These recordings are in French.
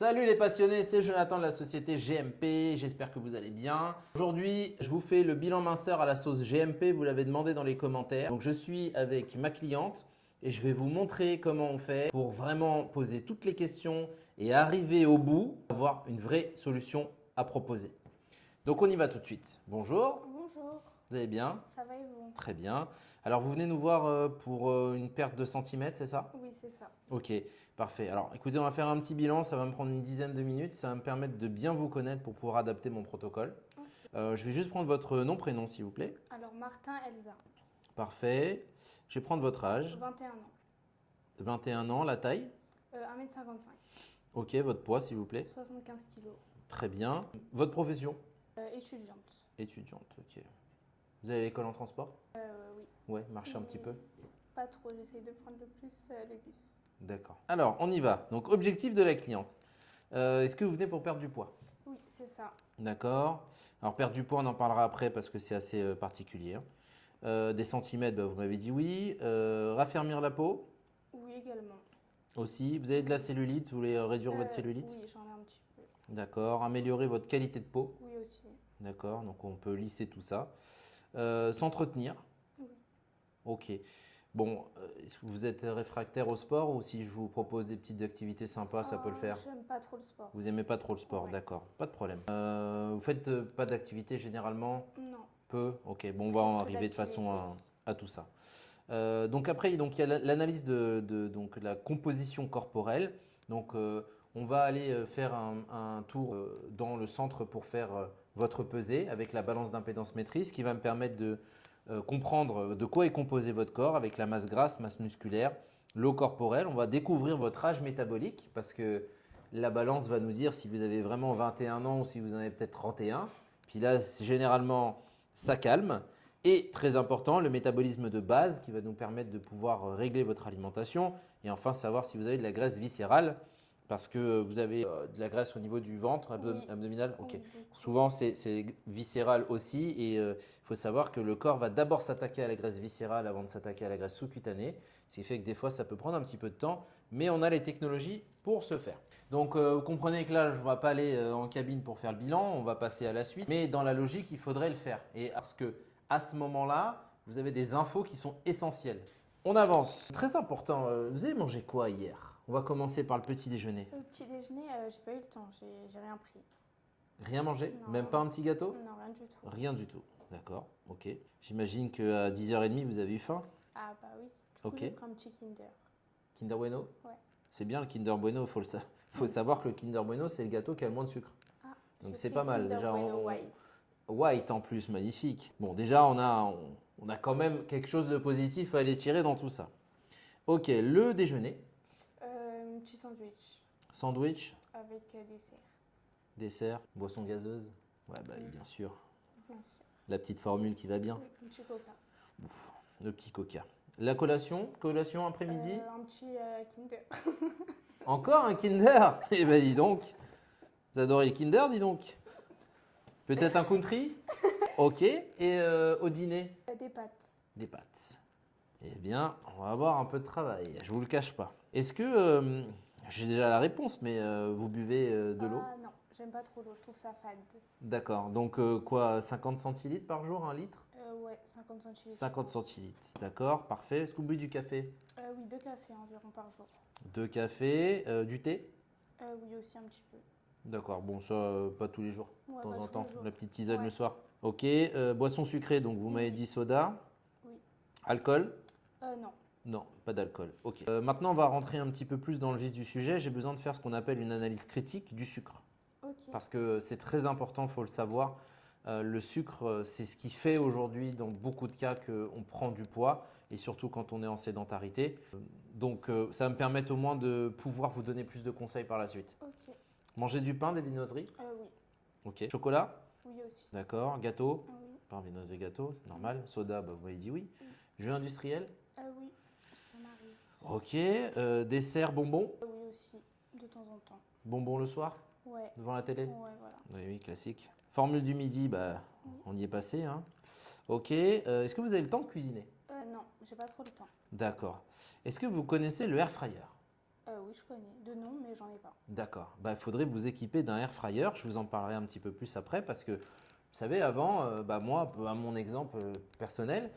Salut les passionnés, c'est Jonathan de la société GMP, j'espère que vous allez bien. Aujourd'hui, je vous fais le bilan minceur à la sauce GMP, vous l'avez demandé dans les commentaires. Donc je suis avec ma cliente et je vais vous montrer comment on fait pour vraiment poser toutes les questions et arriver au bout, avoir une vraie solution à proposer. Donc on y va tout de suite. Bonjour, Bonjour, vous allez bien? ça va et vous? Très bien. Alors vous venez nous voir pour une perte de centimètres, c'est ça? Oui, c'est ça. Ok, parfait. Alors écoutez, on va faire un petit bilan, ça va me prendre une dizaine de minutes, ça va me permettre de bien vous connaître pour pouvoir adapter mon protocole. Ok. Je vais juste prendre votre nom, prénom s'il vous plaît. Alors, Martin Elsa, Parfait. Je vais prendre votre âge, 21 ans, 21 ans, la taille. 1m55, Ok, votre poids s'il vous plaît. 75 kg, Très bien. Votre profession? étudiante. Étudiante, ok. Vous allez à l'école en transport? Oui, Ouais, marchez un petit peu. pas trop, j'essaie de prendre le plus le bus. D'accord. Alors, on y va. Donc, objectif de la cliente. Est-ce que vous venez pour perdre du poids? Oui, c'est ça. D'accord. Alors, perdre du poids, on en parlera après parce que c'est assez particulier. Des centimètres, bah, vous m'avez dit oui. Raffermir la peau Oui, également. aussi. Vous avez de la cellulite, vous voulez réduire votre cellulite? Oui, j'en ai un petit peu. D'accord. Améliorer votre qualité de peau. Oui, aussi. D'accord. Donc, on peut lisser tout ça. S'entretenir. Oui. Ok. Bon, est-ce que vous êtes réfractaire au sport ou si je vous propose des petites activités sympas, ça peut le faire? J'aime pas trop le sport. Vous aimez pas trop le sport, Ouais. d'accord, pas de problème. Vous faites pas d'activité généralement? Non. Peu? Ok, bon, on va en Peu arriver de façon d'activité. à tout ça. Donc après, donc, il y a l'analyse donc, la composition corporelle. Donc on va aller faire un tour dans le centre pour faire votre pesée avec la balance d'impédance maîtrise qui va me permettre de comprendre de quoi est composé votre corps avec la masse grasse, masse musculaire, l'eau corporelle. On va découvrir votre âge métabolique parce que la balance va nous dire si vous avez vraiment 21 ans ou si vous en avez peut-être 31. Puis là, généralement, ça calme. Et très important, le métabolisme de base qui va nous permettre de pouvoir régler votre alimentation. Et enfin, savoir si vous avez de la graisse viscérale parce que vous avez de la graisse au niveau du ventre Oui. abdominal. Ok. Oui, beaucoup. Souvent, c'est viscéral aussi. Et il faut savoir que le corps va d'abord s'attaquer à la graisse viscérale avant de s'attaquer à la graisse sous-cutanée. Ce qui fait que des fois, ça peut prendre un petit peu de temps. Mais on a les technologies pour ce faire. Donc, vous comprenez que là, je ne vais pas aller en cabine pour faire le bilan. On va passer à la suite. Mais dans la logique, il faudrait le faire. Et parce que à ce moment-là, vous avez des infos qui sont essentielles. On avance. Très important, vous avez mangé quoi hier? On va commencer par le petit déjeuner. Le petit déjeuner, j'ai pas eu le temps, j'ai rien pris. Rien mangé? Non. Même pas un petit gâteau? Non, rien du tout. Rien du tout. D'accord, ok. J'imagine qu'à 10h30, vous avez eu faim? Ah bah oui, du coup, Ok. j'ai pris un petit Kinder. Kinder Bueno? Ouais. C'est bien le Kinder Bueno, faut savoir que le Kinder Bueno, c'est le gâteau qui a le moins de sucre. Ah, Donc j'ai c'est pris pas mal. Kinder Déjà, Bueno White. White en plus, magnifique. Bon, déjà, on a quand même quelque chose de positif à aller tirer dans tout ça. Ok, le déjeuner. Petit sandwich Sandwich, avec dessert, dessert, boisson gazeuse. Ouais, bah oui, bien sûr. bien sûr. La petite formule qui va bien. Oui, un petit coca. Le petit coca. La collation, collation après-midi. Un petit Kinder. Encore un Kinder? Eh ben dis donc. Vous adorez le Kinder, dis donc. Peut-être un country? Ok. Et au dîner? Des pâtes. Des pâtes. Eh bien, on va avoir un peu de travail, je vous le cache pas. Est-ce que, j'ai déjà la réponse, mais vous buvez de l'eau? Ah non, j'aime pas trop l'eau, je trouve ça fade. D'accord, donc quoi, 50 centilitres par jour, 1 litre? Ouais, 50 centilitres. 50 centilitres, d'accord, parfait. Est-ce que vous buvez du café? Oui, 2 cafés environ par jour. 2 cafés, du thé? Oui, aussi un petit peu. D'accord, bon ça, pas tous les jours, de Ouais, temps pas en tous temps, les jours. la petite tisane Ouais. le soir. Ok, boisson sucrée, donc vous m'avez Oui. dit soda. Oui. Alcool? Non. Non, pas d'alcool. Ok. Maintenant, on va rentrer un petit peu plus dans le vif du sujet. J'ai besoin de faire ce qu'on appelle une analyse critique du sucre. Ok. Parce que c'est très important, il faut le savoir. Le sucre, c'est ce qui fait aujourd'hui, dans beaucoup de cas, qu'on prend du poids, et surtout quand on est en sédentarité. Donc, ça va me permettre au moins de pouvoir vous donner plus de conseils par la suite. Ok. Manger du pain, des viennoiseries? Oui. Ok. Chocolat? Oui aussi. D'accord. Gâteau? Oui. Pain, viennoiserie, gâteau, normal. Soda, bah, vous m'avez dit oui. Oui. Jus industriel? Oui, ça m'arrive. Ok. Dessert, bonbons? Oui aussi, de temps en temps. Bonbons le soir? Ouais. Devant la télé? Ouais, voilà. Oui, oui, classique. Formule du midi, bah, Oui. on y est passé, hein. Ok. Est-ce que vous avez le temps de cuisiner? Non, j'ai pas trop le temps. D'accord. Est-ce que vous connaissez le air fryer? Oui, je connais. De nom, mais j'en ai pas. D'accord. Bah, il faudrait vous équiper d'un air fryer. Je vous en parlerai un petit peu plus après parce que, vous savez, avant, moi, à mon exemple personnel,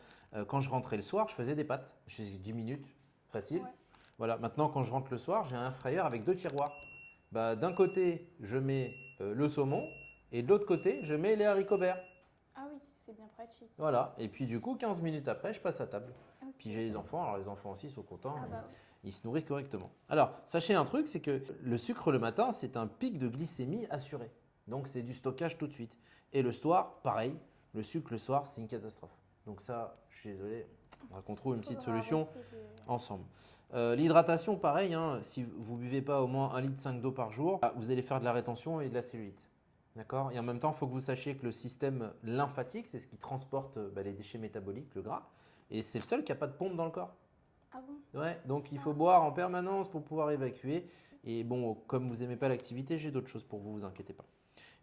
quand je rentrais le soir, je faisais des pâtes. Je faisais 10 minutes, facile. Ouais. Voilà. Maintenant, quand je rentre le soir, j'ai un air fryer avec 2 tiroirs. Bah, d'un côté, je mets le saumon et de l'autre côté, je mets les haricots verts. Ah oui, c'est bien pratique. Voilà. Et puis, du coup, 15 minutes après, je passe à table. Ok. Puis j'ai les enfants. Alors, les enfants aussi sont contents. Ah bah oui. Ils se nourrissent correctement. Alors, sachez un truc, c'est que le sucre le matin, c'est un pic de glycémie assuré. Donc, c'est du stockage tout de suite. Et le soir, pareil, le sucre le soir, c'est une catastrophe. Donc ça, je suis désolé, on va qu'on trouve une petite Faudra solution arrêter ensemble. L'hydratation, pareil, hein, si vous ne buvez pas au moins 1,5 litre d'eau par jour, vous allez faire de la rétention et de la cellulite. D'accord. Et en même temps, il faut que vous sachiez que le système lymphatique, c'est ce qui transporte les déchets métaboliques, le gras, et c'est le seul qui n'a pas de pompe dans le corps. Ah bon? Ouais, donc il faut boire en permanence pour pouvoir évacuer. Et bon, comme vous n'aimez pas l'activité, j'ai d'autres choses pour vous, vous inquiétez pas.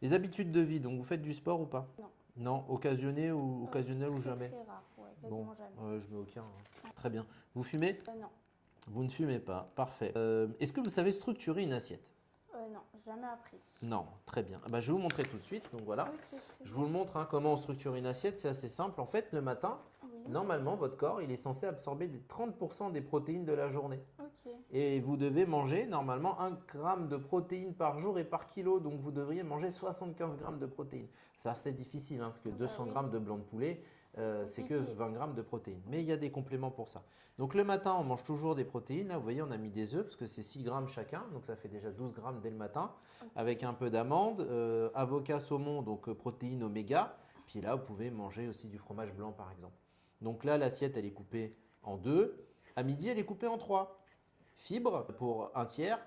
Les habitudes de vie, donc vous faites du sport ou pas? Non. Non, occasionné ou occasionnel ou Très, jamais? Très rare, ouais, Bon, quasiment jamais. je mets aucun, hein. Très bien. Vous fumez? Non. Vous ne fumez pas, parfait. Est-ce que vous savez structurer une assiette? Non, jamais appris. Non, très bien. Ah bah, je vais vous montrer tout de suite, donc voilà. Ok, très Je vous le montre, hein, comment on structure une assiette, c'est assez simple. En fait, le matin, Oui. normalement, votre corps, il est censé absorber les 30% des protéines de la journée. Ok. Et vous devez manger normalement 1 gramme de protéines par jour et par kilo. Donc vous devriez manger 75 grammes de protéines. C'est assez difficile, hein, parce que Ah bah 200 oui. grammes de blanc de poulet, c'est que compliqué. 20 grammes de protéines. Mais il y a des compléments pour ça. Donc le matin, on mange toujours des protéines. Là, vous voyez, on a mis des œufs, parce que c'est 6 grammes chacun. Donc ça fait déjà 12 grammes dès le matin. Ok. Avec un peu d'amandes, avocat, saumon, donc protéines oméga. Puis là, vous pouvez manger aussi du fromage blanc, par exemple. Donc là, l'assiette, elle est coupée en 2. À midi, elle est coupée en 3. Fibres pour un tiers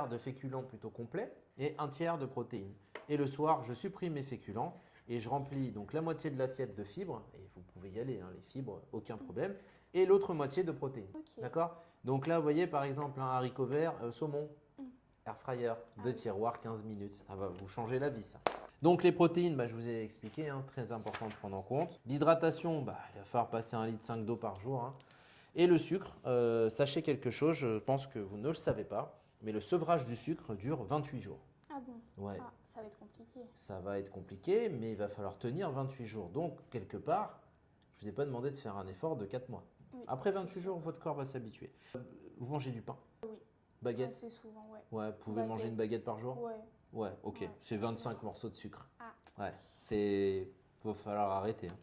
de féculents plutôt complets et un tiers de protéines. Et le soir, je supprime mes féculents et je remplis donc la moitié de l'assiette de fibres, et vous pouvez y aller, hein, les fibres, aucun problème, et l'autre moitié de protéines. Ok. D'accord? Donc là, vous voyez par exemple un haricot vert, saumon, Mm. air fryer, Ah 2 oui. tiroirs, 15 minutes. Ça va vous changer la vie, ça. Donc les protéines, je vous ai expliqué, hein, très important de prendre en compte. L'hydratation, il va falloir passer 1,5 litre d'eau par jour, hein. Et le sucre, sachez quelque chose, je pense que vous ne le savez pas, mais le sevrage du sucre dure 28 jours. Ah bon? Ouais, Ah, ça va être compliqué. ça va être compliqué, mais il va falloir tenir 28 jours. Donc, quelque part, je ne vous ai pas demandé de faire un effort de 4 mois. Oui, Après c'est 28 sûr. jours, votre corps va s'habituer. Vous mangez du pain? Oui. Baguette? Assez souvent, ouais. Ouais, vous pouvez manger une baguette par jour? Ouais. Ouais, ok. Ouais, C'est 25 morceaux de sucre. Ah. Ouais, il va falloir arrêter, hein.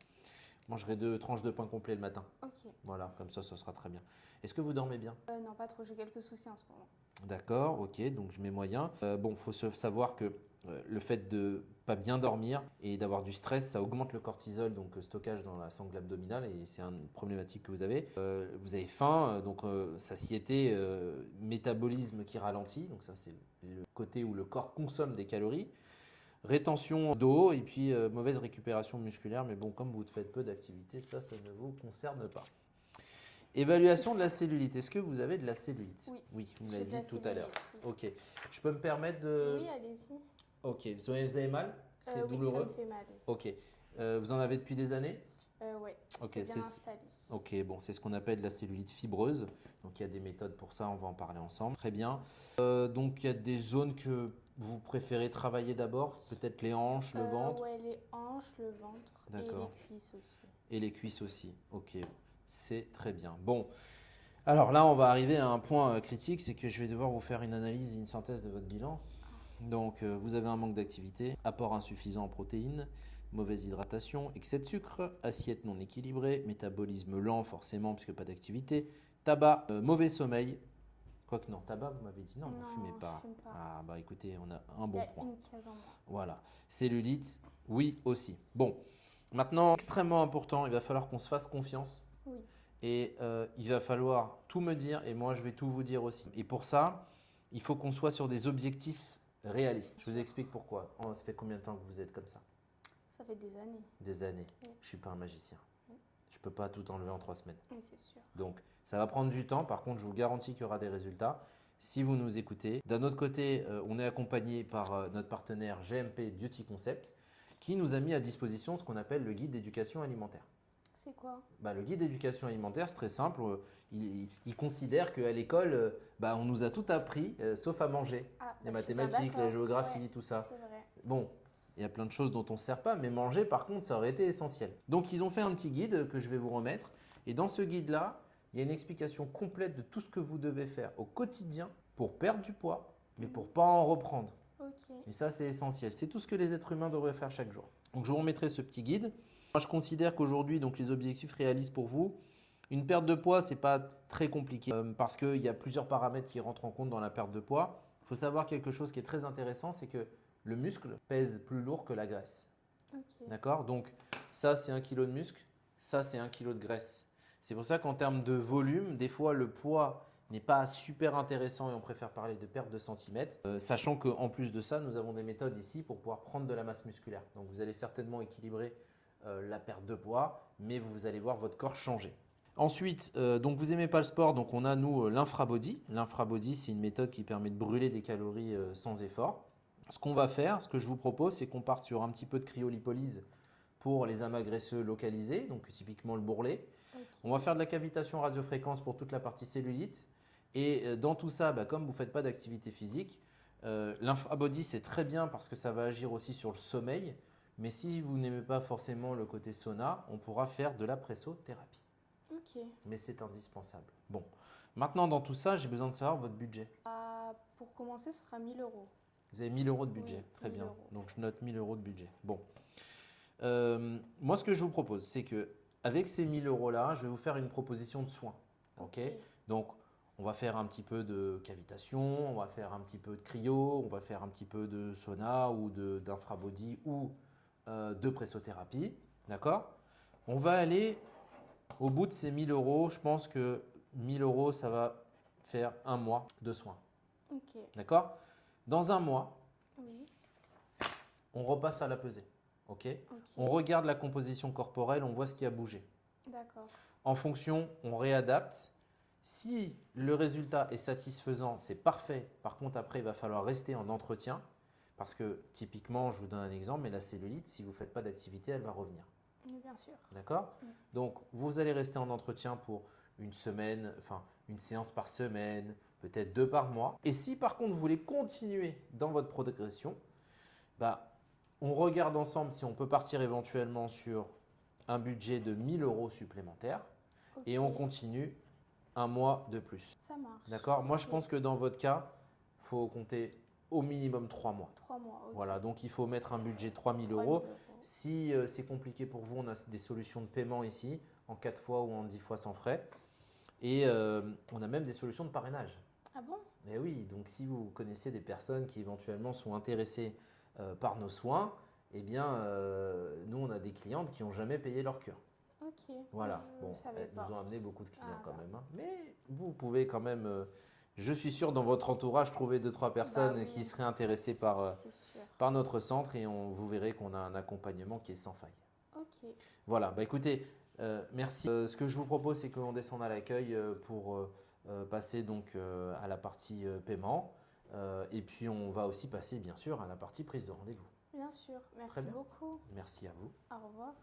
Je mangerai 2 tranches de pain complet le matin. Ok. Voilà, comme ça sera très bien. Est-ce que vous dormez bien? Non, pas trop. J'ai quelques soucis en ce moment. D'accord, ok, donc je mets moyen. Bon, il faut savoir que le fait de pas bien dormir et d'avoir du stress, ça augmente le cortisol, donc stockage dans la sangle abdominale, et c'est une problématique que vous avez. Vous avez faim, donc satiété, métabolisme qui ralentit, donc ça c'est le côté où le corps consomme des calories. Rétention d'eau et puis mauvaise récupération musculaire, mais bon, comme vous faites peu d'activité, ça ne vous concerne pas. Évaluation de la cellulite. Est-ce que vous avez de la cellulite? Oui. Oui, vous me J'ai l'avez de dit la tout à l'heure. cellulite, Ok. Je peux me permettre de. Oui, allez-y. Ok. Vous avez mal? C'est Oui, ça douloureux? me fait mal. Ok. Vous en avez depuis des années? Ouais. Ok, C'est c'est- bien installé. Ok, bon, c'est ce qu'on appelle la cellulite fibreuse. Donc il y a des méthodes pour ça, on va en parler ensemble. Très bien. Donc il y a des zones que vous préférez travailler d'abord, peut-être les hanches, le ventre Ouais, les hanches, le ventre et D'accord. les cuisses aussi. et les cuisses aussi. Ok, c'est très bien. Bon, alors là, on va arriver à un point critique, c'est que je vais devoir vous faire une analyse et une synthèse de votre bilan. Donc vous avez un manque d'activité, apport insuffisant en protéines, mauvaise hydratation, excès de sucre, assiette non équilibrée, métabolisme lent forcément puisque pas d'activité, tabac, mauvais sommeil. Quoique non, tabac, vous m'avez dit non, vous ne fumez je pas. fume pas. Ah bah écoutez, on a un Il y bon a point. une case en moins. Voilà. Cellulite, oui aussi. Bon, maintenant, extrêmement important, il va falloir qu'on se fasse confiance. Oui. Et il va falloir tout me dire et moi je vais tout vous dire aussi. Et pour ça, il faut qu'on soit sur des objectifs réalistes. Je vous explique pourquoi. Ça fait combien de temps que vous êtes comme ça? Ça fait des années. Des années. Oui. Je ne suis pas un magicien. Oui. Je ne peux pas tout enlever en 3 semaines. Oui, c'est sûr. Donc ça va prendre du temps. Par contre, je vous garantis qu'il y aura des résultats si vous nous écoutez. D'un autre côté, on est accompagné par notre partenaire GMP Beauty Concept qui nous a mis à disposition ce qu'on appelle le guide d'éducation alimentaire. C'est quoi? Bah, le guide d'éducation alimentaire, c'est très simple. Il considère qu'à l'école, on nous a tout appris, sauf à manger. Ah, Les bah, je suis bien mathématiques, la d'accord. géographie, Ouais, tout ça. c'est vrai. Bon, il y a plein de choses dont on ne se sert pas, mais manger, par contre, ça aurait été essentiel. Donc, ils ont fait un petit guide que je vais vous remettre. Et dans ce guide-là, il y a une explication complète de tout ce que vous devez faire au quotidien pour perdre du poids, mais pour pas en reprendre. Ok. Et ça, c'est essentiel. C'est tout ce que les êtres humains devraient faire chaque jour. Donc, je vous remettrai ce petit guide. Moi, je considère qu'aujourd'hui, donc, les objectifs réalistes pour vous, une perte de poids, ce n'est pas très compliqué parce qu'il y a plusieurs paramètres qui rentrent en compte dans la perte de poids. Il faut savoir quelque chose qui est très intéressant, c'est que le muscle pèse plus lourd que la graisse. Ok. D'accord? Donc, ça, c'est 1 kg de muscle. Ça, c'est 1 kg de graisse. C'est pour ça qu'en termes de volume, des fois, le poids n'est pas super intéressant et on préfère parler de perte de centimètres. Sachant qu'en plus de ça, nous avons des méthodes ici pour pouvoir prendre de la masse musculaire. Donc, vous allez certainement équilibrer la perte de poids, mais vous allez voir votre corps changer. Ensuite, donc vous n'aimez pas le sport, donc on a nous l'infrabody. L'infrabody, c'est une méthode qui permet de brûler des calories sans effort. Ce qu'on va faire, ce que je vous propose, c'est qu'on parte sur un petit peu de cryolipolyse pour les amas graisseux localisés, donc typiquement le bourrelet. Ok. On va faire de la cavitation radiofréquence pour toute la partie cellulite. Et dans tout ça, comme vous ne faites pas d'activité physique, l'infrabody, c'est très bien parce que ça va agir aussi sur le sommeil. Mais si vous n'aimez pas forcément le côté sauna, on pourra faire de la pressothérapie. Ok. Mais c'est indispensable. Bon, maintenant dans tout ça, j'ai besoin de savoir votre budget. Pour commencer, ce sera 1000 euros. Vous avez 1000 euros de budget, Oui, très 1000 bien. euros. Donc je note 1000 euros de budget. Bon, moi ce que je vous propose, c'est que avec ces 1000 euros là, je vais vous faire une proposition de soins. Ok. Donc on va faire un petit peu de cavitation, on va faire un petit peu de cryo, on va faire un petit peu de sauna ou d'infrabody ou de pressothérapie. D'accord? On va aller au bout de ces 1000 euros. Je pense que 1000 euros, ça va faire un mois de soins. Ok. D'accord? Dans un mois, Oui. on repasse à la pesée. Ok? Ok. On regarde la composition corporelle, on voit ce qui a bougé. D'accord. En fonction, on réadapte. Si le résultat est satisfaisant, c'est parfait. Par contre, après, il va falloir rester en entretien. Parce que typiquement, je vous donne un exemple, mais la cellulite, si vous ne faites pas d'activité, elle va revenir. Oui, bien sûr. D'accord? Mm. Donc, vous allez rester en entretien pour une semaine, enfin une séance par semaine, peut-être 2 par mois. Et si par contre, vous voulez continuer dans votre progression, on regarde ensemble si on peut partir éventuellement sur un budget de 1000 euros supplémentaires et on Ok. continue un mois de plus. Ça marche. D'accord? Moi, je Ok. pense que dans votre cas, il faut compter au minimum 3 mois. 3 mois. Ok. Voilà, donc il faut mettre un budget de 3000 3 000 euros. Si c'est compliqué pour vous, on a des solutions de paiement ici, en 4 fois ou en 10 fois sans frais. Et on a même des solutions de parrainage. Ah bon? Et oui, donc si vous connaissez des personnes qui éventuellement sont intéressées par nos soins, eh bien, nous, on a des clientes qui n'ont jamais payé leur cure. Ok. Voilà, Je bon, savais elles pas. nous ont amené beaucoup de clients Ah, quand bah. même. Hein. Mais vous pouvez quand même, je suis sûr, dans votre entourage, trouver 2-3 personnes oui. qui seraient intéressées par C'est sûr. notre centre et vous verrez qu'on a un accompagnement qui est sans faille. Ok. Voilà, écoutez, merci. Ce que je vous propose, c'est qu'on descende à l'accueil pour passer donc à la partie paiement. Et puis, on va aussi passer, bien sûr, à la partie prise de rendez-vous. Bien sûr. Très Merci bien. beaucoup. Merci à vous. Au revoir.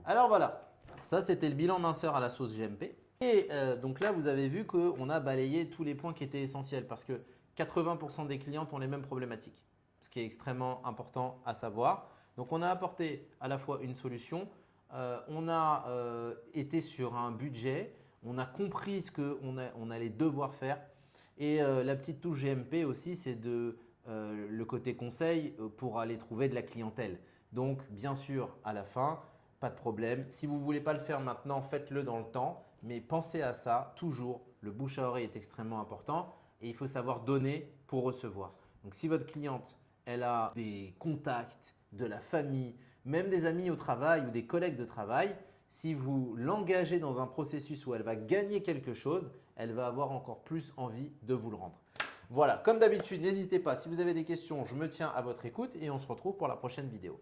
Alors voilà, ça c'était le bilan minceur à la sauce GMP. Et donc là, vous avez vu qu'on a balayé tous les points qui étaient essentiels parce que 80% des clientes ont les mêmes problématiques, ce qui est extrêmement important à savoir. Donc on a apporté à la fois une solution, on a été sur un budget, on a compris ce qu'on allait devoir faire. Et la petite touche GMP aussi, c'est le côté conseil pour aller trouver de la clientèle. Donc bien sûr, à la fin, pas de problème. Si vous ne voulez pas le faire maintenant, faites-le dans le temps. Mais pensez à ça, toujours, le bouche à oreille est extrêmement important et il faut savoir donner pour recevoir. Donc si votre cliente, elle a des contacts, de la famille, même des amis au travail ou des collègues de travail, si vous l'engagez dans un processus où elle va gagner quelque chose, elle va avoir encore plus envie de vous le rendre. Voilà, comme d'habitude, n'hésitez pas, si vous avez des questions, je me tiens à votre écoute et on se retrouve pour la prochaine vidéo.